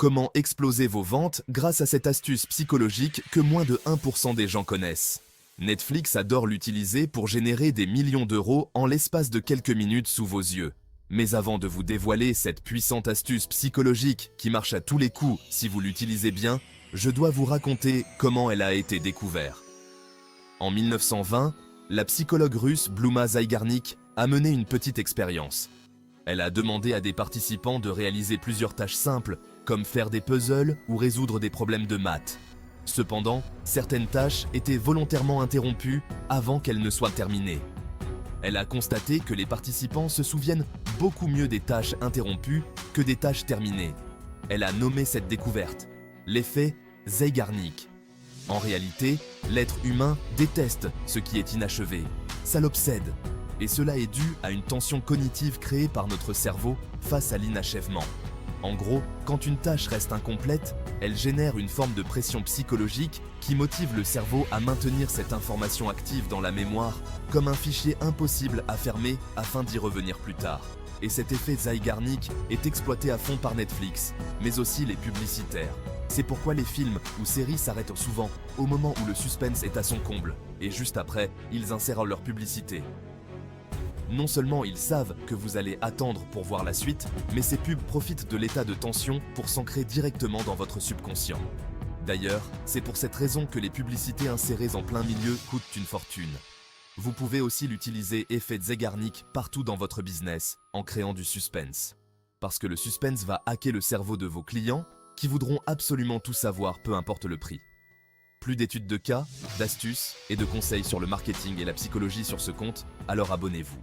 Comment exploser vos ventes grâce à cette astuce psychologique que moins de 1% des gens connaissent. Netflix adore l'utiliser pour générer des millions d'euros en l'espace de quelques minutes sous vos yeux. Mais avant de vous dévoiler cette puissante astuce psychologique qui marche à tous les coups si vous l'utilisez bien, je dois vous raconter comment elle a été découverte. En 1920, la psychologue russe Bluma Zygarnik a mené une petite expérience. Elle a demandé à des participants de réaliser plusieurs tâches simples, comme faire des puzzles ou résoudre des problèmes de maths. Cependant, certaines tâches étaient volontairement interrompues avant qu'elles ne soient terminées. Elle a constaté que les participants se souviennent beaucoup mieux des tâches interrompues que des tâches terminées. Elle a nommé cette découverte l'effet Zygarnik. En réalité, l'être humain déteste ce qui est inachevé. Ça l'obsède. Et cela est dû à une tension cognitive créée par notre cerveau face à l'inachèvement. En gros, quand une tâche reste incomplète, elle génère une forme de pression psychologique qui motive le cerveau à maintenir cette information active dans la mémoire comme un fichier impossible à fermer afin d'y revenir plus tard. Et cet effet Zygarnik est exploité à fond par Netflix, mais aussi les publicitaires. C'est pourquoi les films ou séries s'arrêtent souvent au moment où le suspense est à son comble, et juste après, ils insèrent leur publicité. Non seulement ils savent que vous allez attendre pour voir la suite, mais ces pubs profitent de l'état de tension pour s'ancrer directement dans votre subconscient. D'ailleurs, c'est pour cette raison que les publicités insérées en plein milieu coûtent une fortune. Vous pouvez aussi l'utiliser effet Zygarnik partout dans votre business, en créant du suspense. Parce que le suspense va hacker le cerveau de vos clients, qui voudront absolument tout savoir, peu importe le prix. Plus d'études de cas, d'astuces et de conseils sur le marketing et la psychologie sur ce compte, alors abonnez-vous.